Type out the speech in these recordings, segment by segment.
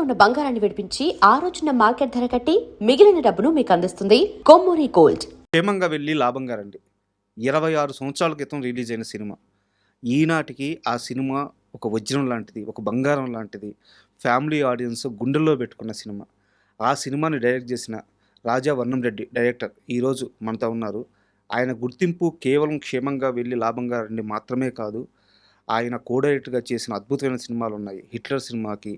ఉన్న బంగారాన్ని విడిపించి ఆ రోజున మార్కెట్ ధర కట్టి మిగిలిన డబ్బును మీకు అందిస్తుంది కొమ్మూరి గోల్డ్. క్షేమంగా వెళ్ళి లాభంగా రండి 26 సంవత్సరాల క్రితం రిలీజ్ అయిన సినిమా. ఈనాటికి ఆ సినిమా ఒక వజ్రం లాంటిది, ఒక బంగారం లాంటిది. ఫ్యామిలీ ఆడియన్స్ గుండెల్లో పెట్టుకున్న సినిమా. ఆ సినిమాని డైరెక్ట్ చేసిన రాజా వర్ణం రెడ్డి డైరెక్టర్ ఈరోజు మనతో ఉన్నారు. ఆయన గుర్తింపు కేవలం క్షేమంగా వెళ్ళి లాభంగా రండి మాత్రమే కాదు, ఆయన కో డైరెక్టర్గా చేసిన అద్భుతమైన సినిమాలు ఉన్నాయి. హిట్లర్ సినిమాకి,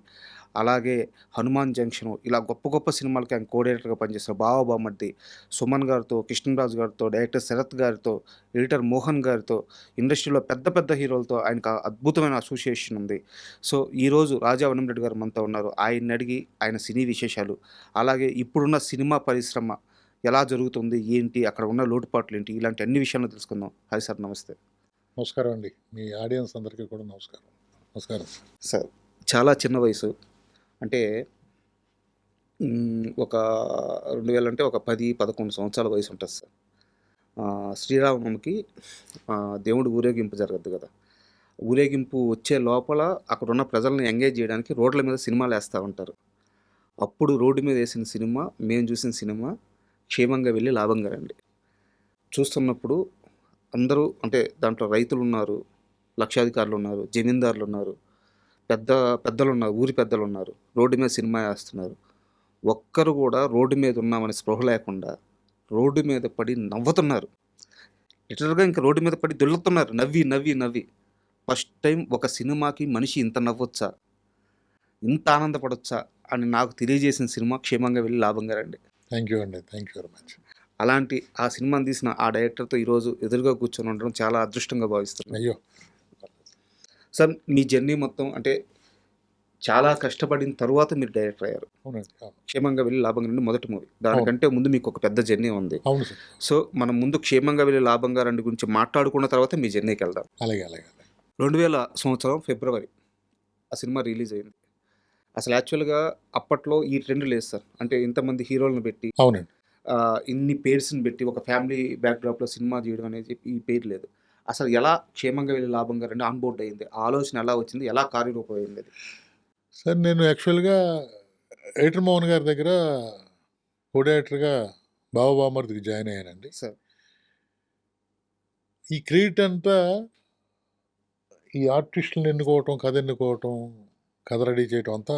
అలాగే హనుమాన్ జంక్షన్, ఇలా గొప్ప గొప్ప సినిమాలకి ఆయన కో డైరెక్టర్గా పనిచేసిన బావ బామర్ది, సుమన్ గారితో, కృష్ణరాజు గారితో, డైరెక్టర్ శరత్ గారితో, ఎడిటర్ మోహన్ గారితో, ఇండస్ట్రీలో పెద్ద పెద్ద హీరోలతో ఆయనకు అద్భుతమైన అసోసియేషన్ ఉంది. సో ఈరోజు రాజా వనంరెడ్డి గారు మనతో ఉన్నారు. ఆయన్ని అడిగి ఆయన సినీ విశేషాలు, అలాగే ఇప్పుడున్న సినిమా పరిశ్రమ ఎలా జరుగుతుంది, ఏంటి, అక్కడ ఉన్న లోటుపాట్లు ఏంటి, ఇలాంటి అన్ని విషయాలను తెలుసుకుందాం. హాయ్ సార్, నమస్తే. నమస్కారం అండి. మీ ఆడియన్స్ అందరికీ కూడా నమస్కారం. నమస్కారం సార్. చాలా చిన్న వయసు, అంటే ఒక 2000 అంటే ఒక 10-11 సంవత్సరాల వయసు ఉంటుంది సార్. శ్రీరామనవమికి దేవుడు ఊరేగింపు జరగద్దు కదా. ఊరేగింపు వచ్చే లోపల అక్కడున్న ప్రజలను ఎంగేజ్ చేయడానికి రోడ్ల మీద సినిమాలు వేస్తూ ఉంటారు. అప్పుడు రోడ్డు మీద వేసిన సినిమా, మేము చూసిన సినిమా క్షేమంగా వెళ్ళి లాభంగా రండి. చూస్తున్నప్పుడు అందరూ, అంటే దాంట్లో రైతులు ఉన్నారు, లక్షాధికారులు ఉన్నారు, జమీందారులు ఉన్నారు, పెద్దలు ఉన్నారు, ఊరి పెద్దలు ఉన్నారు, రోడ్డు మీద సినిమా వేస్తున్నారు. ఒక్కరు కూడా రోడ్డు మీద ఉన్నామని స్పృహ లేకుండా రోడ్డు మీద పడి నవ్వుతున్నారు. లిటరల్గా ఇంకా రోడ్డు మీద పడి దొల్లుతున్నారు, నవ్వి నవ్వి నవ్వి. ఫస్ట్ టైం ఒక సినిమాకి మనిషి ఇంత నవ్వొచ్చా, ఇంత ఆనందపడొచ్చా అని నాకు తెలియజేసిన సినిమా క్షేమంగా వెళ్ళి లాభంగా రండి. థ్యాంక్ యూ అండి. Thank you very much. అలాంటి ఆ సినిమాని తీసిన ఆ డైరెక్టర్తో ఈరోజు ఎదురుగా కూర్చొని ఉండడం చాలా అదృష్టంగా భావిస్తున్నాను. అయ్యో సార్, మీ జర్నీ మొత్తం, అంటే చాలా కష్టపడిన తర్వాత మీరు డైరెక్టర్ అయ్యారు. అవునండి. క్షేమంగా వెళ్ళి లాభంగా రండి మొదటి మూవీ. దానికంటే ముందు మీకు ఒక పెద్ద జర్నీ ఉంది. అవును సార్. సో మనం ముందు క్షేమంగా వెళ్ళి లాభంగా రండి గురించి మాట్లాడుకున్న తర్వాత మీ జర్నీకి వెళ్దాం. అలాగే అలాగే. 2000 సంవత్సరం ఫిబ్రవరి ఆ సినిమా రిలీజ్ అయింది. అసలు యాక్చువల్గా అప్పట్లో ఈ ట్రెండ్ లేదు సార్. అంటే ఇంతమంది హీరోలను పెట్టి, అవునండి, ఇన్ని పేర్స్ని పెట్టి ఒక ఫ్యామిలీ బ్యాక్డ్రాప్లో సినిమా చేయడం అనేది ఈ పేరు లేదు. అసలు ఎలా క్షేమంగా వెళ్ళి లాభంగా రండి ఆన్ బోర్డ్ అయింది, ఆ ఆలోచన ఎలా వచ్చింది, ఎలా కార్యరూపం అయింది అది? సార్ నేను యాక్చువల్గా ఎడిటర్ మోహన్ గారి దగ్గర కో డైరెక్టర్గా బావబామర్దికి జాయిన్ అయ్యానండి. సార్, ఈ క్రెడిట్ అంతా ఈ ఆర్టిస్టులను ఎన్నుకోవటం, కథ ఎన్నుకోవటం, కథ రెడీ చేయటం అంతా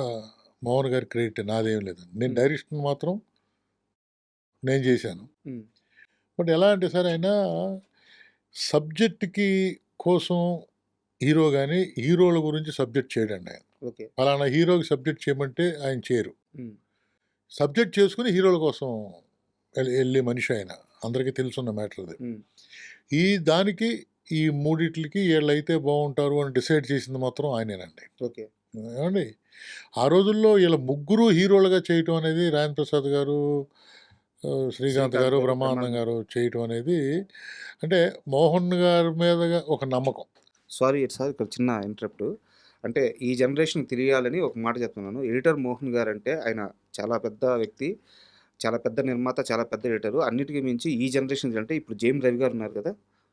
మోహన్ గారి క్రెడిట్, నాదేం లేదండి. నేను డైరెక్షన్ మాత్రం నేను చేశాను. బట్ ఎలా అంటే సార్, ఆయన సబ్జెక్ట్కి కోసం హీరో కానీ హీరోల గురించి సబ్జెక్ట్ చేయడండి. ఆయన ఓకే, ఫలానా హీరోకి సబ్జెక్ట్ చేయమంటే ఆయన చేయరు. సబ్జెక్ట్ చేసుకుని హీరోల కోసం వెళ్ళే మనిషి ఆయన. అందరికీ తెలుసున్న మ్యాటర్ అది. ఈ దానికి ఈ మూడిట్లకి వీళ్ళైతే బాగుంటారు అని డిసైడ్ చేసింది మాత్రం ఆయనేనండి. ఓకే, ఏమండి, ఆ రోజుల్లో వీళ్ళ ముగ్గురు హీరోలుగా చేయటం అనేది రాజేంద్ర ప్రసాద్ గారు, శ్రీకాంత్ గారు, బ్రహ్మానందం గారు చేయటం అనేది, అంటే మోహన్ గారి మీద ఒక నమ్మకం. సారీ సార్, ఇక్కడ చిన్న ఇంటరప్ట్. అంటే ఈ జనరేషన్ తెలియాలని ఒక మాట చెప్తున్నాను. ఎడిటర్ మోహన్ గారు అంటే ఆయన చాలా పెద్ద వ్యక్తి, చాలా పెద్ద నిర్మాత, చాలా పెద్ద ఎడిటరు. అన్నిటికీ మించి ఈ జనరేషన్ అంటే ఇప్పుడు జేమ్ రవి గారు ఉన్నారు కదా,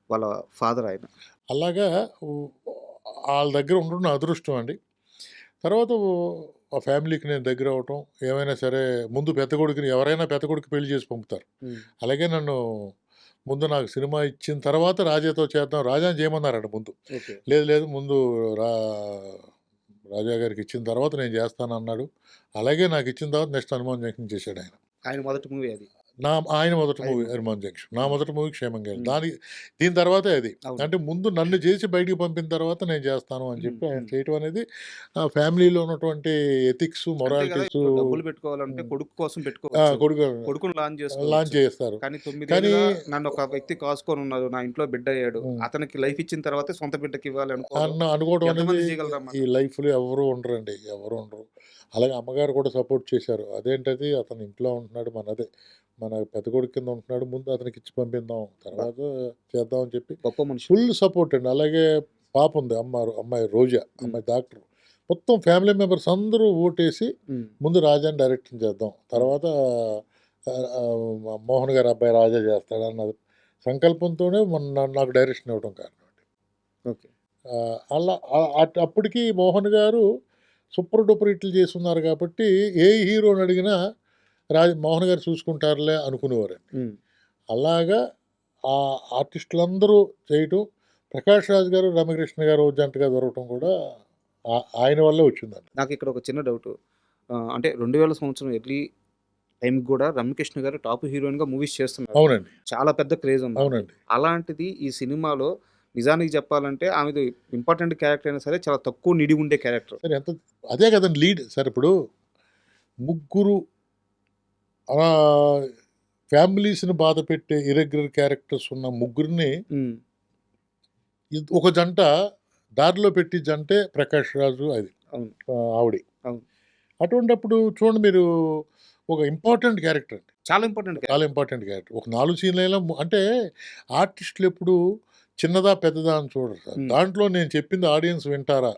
వాళ్ళ ఫాదర్ ఆయన. అలాగా వాళ్ళ దగ్గర ఉండడం అదృష్టం అండి. తర్వాత ఆ ఫ్యామిలీకి నేను దగ్గర అవటం, ఏమైనా సరే ముందు పెద్ద కొడుకుని, ఎవరైనా పెద్ద కొడుకు పెళ్లి చేసి పంపుతారు. అలాగే నన్ను ముందు నాకు సినిమా ఇచ్చిన తర్వాత రాజాతో చేద్దాం, రాజాని చేయమన్నారంట ముందు. లేదు లేదు, ముందు రాజా గారికి ఇచ్చిన తర్వాత నేను చేస్తాను అన్నాడు. అలాగే నాకు ఇచ్చిన తర్వాత నెక్స్ట్ హనుమాన్ జంక్షన్ చేశాడు ఆయన. ఆయన మొదటి మూవీ అది. ఆయన మొదటి మూవీ హనుమాన్ జంక్షన్. నా మొదటి మూవీ క్షేమంగా వెళ్ళి, దీని తర్వాతే అది. అంటే ముందు నన్ను చేసి బయటికి పంపిన తర్వాత నేను చేస్తాను అని చెప్పి ఆయన చేయటం అనేది ఫ్యామిలీలో ఉన్నటువంటి ఎథిక్స్, మొరాలిటీస్. డబ్బులు పెట్టుకోవాలంటే కొడుకు కోసం పెట్టుకోవాలి, కొడుకును లాంచ్ చేస్తారు. కానీ నన్ను ఒక వ్యక్తి కాసుకొని ఉన్నారు, నా ఇంట్లో బిడ్డ అయ్యాడు, అతనికి లైఫ్ ఇచ్చిన తర్వాత సొంత బిడ్డకి ఇవ్వాలి అనుకోవడం అనేది ఈ లైఫ్లో ఎవరు ఉండరండి, ఎవరు ఉండరు. అలాగే అమ్మగారు కూడా సపోర్ట్ చేశారు. అదేంటది, అతను ఇంట్లో ఉంటున్నాడు, మన పెద్ద కొడుకు కింద ఉంటున్నాడు, ముందు అతనికి ఇచ్చి పంపిద్దాం, తర్వాత చేద్దామని చెప్పి ఫుల్ సపోర్ట్ అండి. అలాగే పాప ఉంది, అమ్మాయి రోజా, అమ్మాయి డాక్టర్. మొత్తం ఫ్యామిలీ మెంబర్స్ అందరూ ఓటేసి ముందు రాజాని డైరెక్షన్ చేద్దాం, తర్వాత మోహన్ గారి అబ్బాయి రాజా చేస్తాడు అన్నది సంకల్పంతోనే నాకు డైరెక్షన్ ఇవ్వడం కారణం అండి. ఓకే, అలా అప్పటికి మోహన్ గారు సూపర్ డూపర్ హిట్లు చేస్తున్నారు కాబట్టి ఏ హీరోని అడిగినా మోహన్ గారు చూసుకుంటారులే అనుకునేవారండి. అలాగా ఆ ఆర్టిస్టులందరూ చేయటం, ప్రకాష్ రాజ్ గారు, రమ్యకృష్ణ గారు జంటగా దొరకటం కూడా ఆయన వల్లే వచ్చిందండి. నాకు ఇక్కడ ఒక చిన్న డౌట్. అంటే 2000 సంవత్సరం ఎర్లీ టైంకి కూడా రమ్యకృష్ణ గారు టాప్ హీరోయిన్గా మూవీస్ చేస్తున్నారు. అవునండి, చాలా పెద్ద క్రేజ్ ఉంది. అవునండి. అలాంటిది ఈ సినిమాలో నిజానికి చెప్పాలంటే ఆమెది ఇంపార్టెంట్ క్యారెక్టర్ అయినా సరే చాలా తక్కువ నిడి ఉండే క్యారెక్టర్. సరే ఎంత అదే కదండి లీడ్ సార్. ఇప్పుడు ముగ్గురు ఫ్యామిలీస్ని బాధ పెట్టే ఇరెగ్యులర్ క్యారెక్టర్స్ ఉన్న ముగ్గురిని ఒక జంట దారిలో పెట్టి జంటే ప్రకాష్ రాజు అది అవును. ఆవిడ. అవును. అటువంటిప్పుడు చూడండి మీరు, ఒక ఇంపార్టెంట్ క్యారెక్టర్ అండి, చాలా ఇంపార్టెంట్ చాలా ఇంపార్టెంట్ క్యారెక్టర్. ఒక 4 సీన్లైనా అంటే ఆర్టిస్టులు ఎప్పుడు చిన్నదా పెద్దదా అని చూడరు సార్. దాంట్లో నేను చెప్పింది ఆడియన్స్ వింటారా,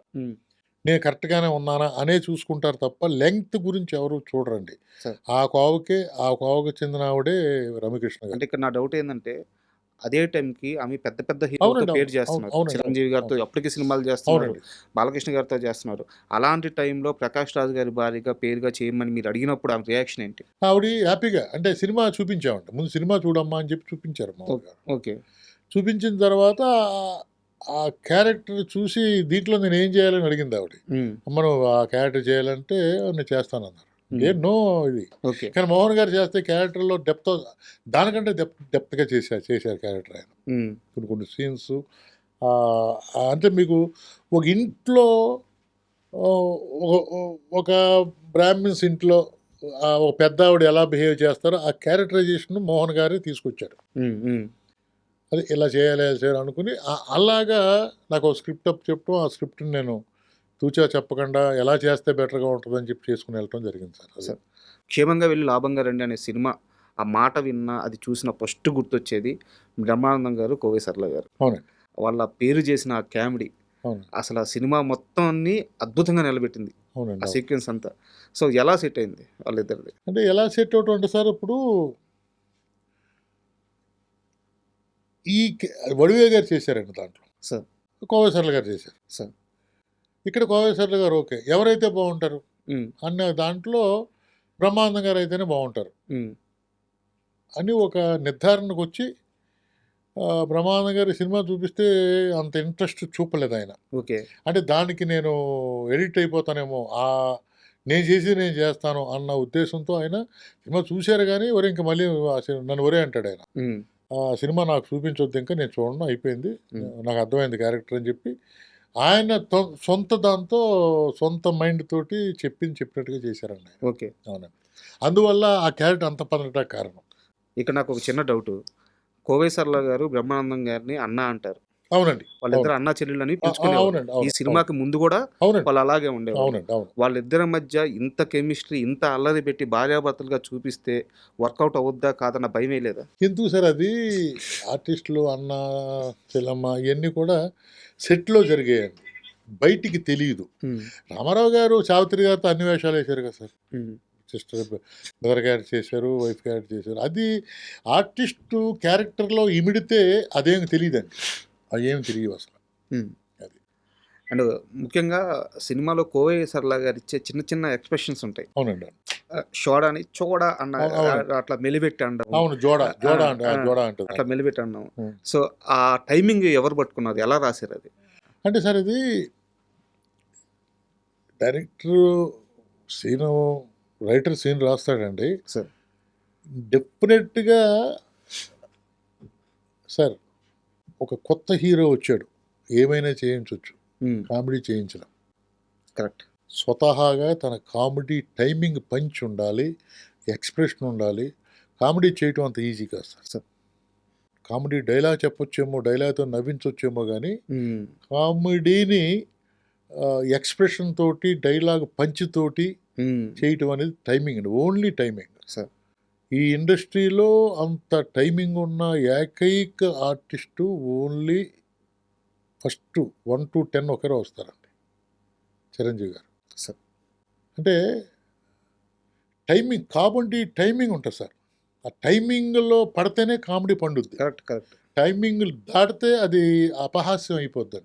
నేను కరెక్ట్గానే ఉన్నానా అనే చూసుకుంటారు తప్ప లెంగ్త్ గురించి ఎవరు చూడరండి. ఆ కోవకి చెందిన ఆవిడే రమ్యకృష్ణ గారు. అంటే ఇక్కడ నా డౌట్ ఏంటంటే అదే టైంకి ఆమె పెద్ద పెద్ద హీరోతో పేరు చేస్తున్నారు. చిరంజీవి గారితో అప్పటికి సినిమాలు చేస్తున్నారు, బాలకృష్ణ గారితో చేస్తున్నారు. అలాంటి టైంలో ప్రకాష్ రాజ్ గారి భార్యగా పేరుగా చేయమని మీరు అడిగినప్పుడు ఆమె రియాక్షన్ ఏంటి? ఆవిడ హ్యాపీగా అంటే సినిమా చూపించామంట, ముందు సినిమా చూడమ్మా అని చెప్పి చూపించారు. ఓకే. చూపించిన తర్వాత ఆ క్యారెక్టర్ చూసి దీంట్లో నేను ఏం చేయాలని అడిగింది ఆవిడ. మనం ఆ క్యారెక్టర్ చేయాలంటే నేను చేస్తానన్నారు. నో ఇది. కానీ మోహన్ గారు చేస్తే క్యారెక్టర్లో డెప్త్ దానికంటే డెప్త్గా చేశారు క్యారెక్టర్ ఆయన. కొన్ని సీన్స్ అంటే మీకు ఒక ఇంట్లో ఒక బ్రాహ్మిన్స్ ఇంట్లో ఒక పెద్ద ఆవిడ ఎలా బిహేవ్ చేస్తారో ఆ క్యారెక్టరైజేషన్ మోహన్ గారే తీసుకొచ్చారు. అది ఇలా చేయాలి అనుకుని అలాగా నాకు స్క్రిప్ట్ చెప్పడం, ఆ స్క్రిప్ట్ని నేను తూచా చెప్పకుండా ఎలా చేస్తే బెటర్గా ఉంటుందని చెప్పి చేసుకుని వెళ్ళటం జరిగింది సార్. క్షేమంగా వెళ్ళి లాభంగా రండి అనే సినిమా ఆ మాట విన్నా అది చూసిన ఫస్ట్ గుర్తొచ్చేది బ్రహ్మానందం గారు, కోవై సరళ గారు. అవునండి. వాళ్ళ పేరు చేసిన ఆ కామెడీ అసలు ఆ సినిమా మొత్తాన్ని అద్భుతంగా నిలబెట్టింది. ఆ సీక్వెన్స్ అంతా. సో ఎలా సెట్ అయింది వాళ్ళిద్దరిది? అంటే ఎలా సెట్ అవుట్ అంటే సార్, ఇప్పుడు ఈ వడివే గారు చేశారండి దాంట్లో సార్, కోవై సరళ గారు చేశారు సార్. ఇక్కడ కోవై సరళ గారు ఓకే, ఎవరైతే బాగుంటారు అన్న దాంట్లో బ్రహ్మానందం గారు అయితేనే బాగుంటారు అని ఒక నిర్ధారణకు వచ్చి బ్రహ్మానందం గారి సినిమా చూపిస్తే అంత ఇంట్రెస్ట్ చూపలేదు ఆయన. ఓకే. అంటే దానికి నేను ఎడిట్ అయిపోతానేమో, నేను చేస్తాను అన్న ఉద్దేశంతో ఆయన సినిమా చూశారు. కానీ ఒరే ఇంక మళ్ళీ నన్ను ఒరే అంటాడు ఆయన. ఆ సినిమా నాకు చూపించొద్దు, ఇంకా నేను చూడను, అయిపోయింది, నాకు అర్థమైంది క్యారెక్టర్ అని చెప్పి ఆయన సొంత మైండ్ తోటి చెప్పినట్టుగా చేశారండి ఆయన. ఓకే. అవునండి. అందువల్ల ఆ క్యారెక్టర్ అంత పడటానికి కారణం. ఇక్కడ నాకు ఒక చిన్న డౌట్. కోవై సరళ గారు బ్రహ్మానందం గారిని అన్న అంటారు. అవునండి. వాళ్ళిద్దరు అన్న చెల్లెళ్ళని పిలుచుకునేవారు. ఈ సినిమాకి ముందు కూడా వాళ్ళు అలాగే ఉండేవారు. వాళ్ళిద్దరి మధ్య ఇంత కెమిస్ట్రీ, ఇంత అల్లరి పెట్టి భార్యాభర్తలుగా చూపిస్తే వర్కౌట్ అవుద్దా కాదన్న భయమే లేదా? ఎందుకు సార్, అది ఆర్టిస్టులు అన్న చెల్లమ్మ ఇవన్నీ కూడా సెట్లో జరిగాయండి, బయటికి తెలియదు. రామారావు గారు సావిత్రి గారితో అన్ని వేషాలు వేశారు కదా సార్. సిస్టర్ బ్రదర్ క్యారెక్టర్ చేశారు, వైఫ్ క్యారెక్టర్ చేశారు. అది ఆర్టిస్టు క్యారెక్టర్లో ఇమిడితే అదేమి తెలియదండి, అవేమి తెలియవు అసలు. అది అండ్ ముఖ్యంగా సినిమాలో కోవై సరళ గారు ఇచ్చే చిన్న చిన్న ఎక్స్ప్రెషన్స్ ఉంటాయి. అవునండి. షోడాని చోడా అన్న అట్లా మెలిపెట్టి అంటాం. అవును, జోడా అంటారు, అట్లా మెలిపెట్టి అన్నాం. సో ఆ టైమింగ్ ఎవరు పట్టుకున్నారు, ఎలా రాశారు అది? అంటే సార్, ఇది డైరెక్టర్ రైటర్ సీన్ రాస్తాడండి సార్. డెఫినెట్గా సార్, ఒక కొత్త హీరో వచ్చాడు, ఏమైనా చేయించవచ్చు, కామెడీ చేయించడం కరెక్ట్. స్వతహాగా తన కామెడీ టైమింగ్ పంచ్ ఉండాలి, ఎక్స్ప్రెషన్ ఉండాలి. కామెడీ చేయటం అంత ఈజీ కాదు సార్. కామెడీ డైలాగ్ చెప్పొచ్చేమో, డైలాగ్తో నవ్వించొచ్చేమో, కానీ కామెడీని ఎక్స్ప్రెషన్ తోటి, డైలాగ్ పంచ్ తోటి చేయటం అనేది టైమింగ్ అండి, ఓన్లీ టైమింగ్ సార్. ఈ ఇండస్ట్రీలో అంత టైమింగ్ ఉన్న ఏకైక ఆర్టిస్టు ఓన్లీ ఫస్ట్ 1 to 10 ఒకరే వస్తారండి, చిరంజీవి గారు సార్. అంటే కామెడీ టైమింగ్ ఉంటుంది సార్. ఆ టైమింగ్లో పడితేనే కామెడీ పండుద్ది. కరెక్ట్. టైమింగ్ దాటితే అది అపహాస్యం అయిపోద్ది.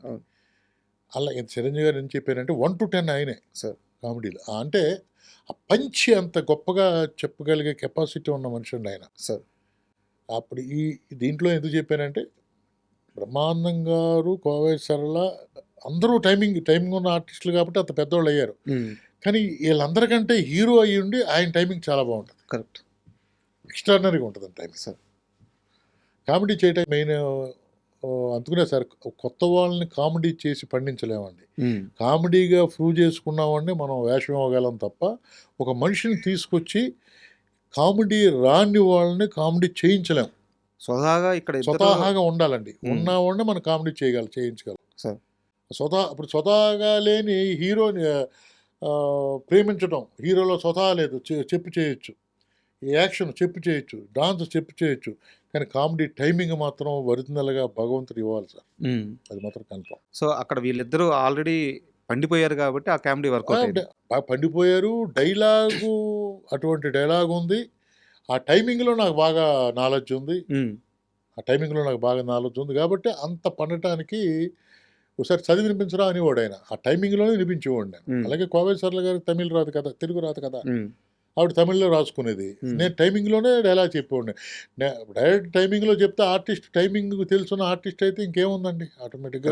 అలా చిరంజీవి గారు ఏం చెప్పారంటే 1 to 10 ఆయనే సార్. కామెడీలో. అంటే ఆ పంచి అంత గొప్పగా చెప్పగలిగే కెపాసిటీ ఉన్న మనిషి అండి ఆయన. సార్. అప్పుడు దీంట్లో ఎందుకు చెప్పానంటే, బ్రహ్మానందం గారు, కోవై సరళ అందరూ టైమింగ్ ఉన్న ఆర్టిస్టులు కాబట్టి అంత పెద్దోళ్ళయ్యారు. కానీ వీళ్ళందరికంటే హీరో అయ్యుండి ఆయన టైమింగ్ చాలా బావుంటది. కరెక్ట్. ఎక్స్ట్రార్డినరీగా ఉంటదండి టైమింగ్. సార్. కామెడీ చేయటం మెయిన్ అందుకనే సార్ కొత్త వాళ్ళని కామెడీ చేసి పండించలేమండి. కామెడీగా ప్రూవ్ చేసుకున్నామంటే మనం వేషం ఇవ్వగలం తప్ప, ఒక మనిషిని తీసుకొచ్చి కామెడీ రాని వాళ్ళని కామెడీ చేయించలేం. స్వతహాగా ఇక్కడ ఇద్దరు స్వతహాగా ఉండాలండి. ఉన్నవాడిని మనం కామెడీ చేయించగలం. సార్. ఇప్పుడు స్వతహాగా లేని హీరోని ప్రేమించడం, హీరోలో స్వతహా లేదు. చెప్పి చేయొచ్చు, యాక్షన్ చెప్పి చేయొచ్చు, డాన్స్ చెప్పి చేయొచ్చు. కానీ కామెడీ టైమింగ్ మాత్రం ఒరిజినల్గా భగవంతుడు ఇవ్వాలి సార్. అది మాత్రం కన్ఫర్మ్. సో అక్కడ వీళ్ళిద్దరూ ఆల్రెడీ పండిపోయారు కాబట్టి ఆ కామెడీ వర్కౌట్ అయింది. బాగా పండిపోయారు. డైలాగు అటువంటి డైలాగ్ ఉంది. ఆ టైమింగ్లో నాకు బాగా నాలెడ్జ్ ఉంది. కాబట్టి అంత పండటానికి ఒకసారి చదివి వినిపించరా అనేవాడు ఆయన. ఆ టైమింగ్లోనే వినిపించేవాడు నేను. అలాగే కోవై సరళ గారికి తమిళ్ రాదు కదా, తెలుగు రాదు కదా, ఆవిడ తమిళ్లో రాసుకునేది. నేను టైమింగ్లోనే డైలాగ్ చెప్పేవాడిని. డైరెక్ట్ టైమింగ్లో చెప్తే ఆర్టిస్ట్ టైమింగ్ తెలుసున్న ఆర్టిస్ట్ అయితే ఇంకేముందండి, ఆటోమేటిక్గా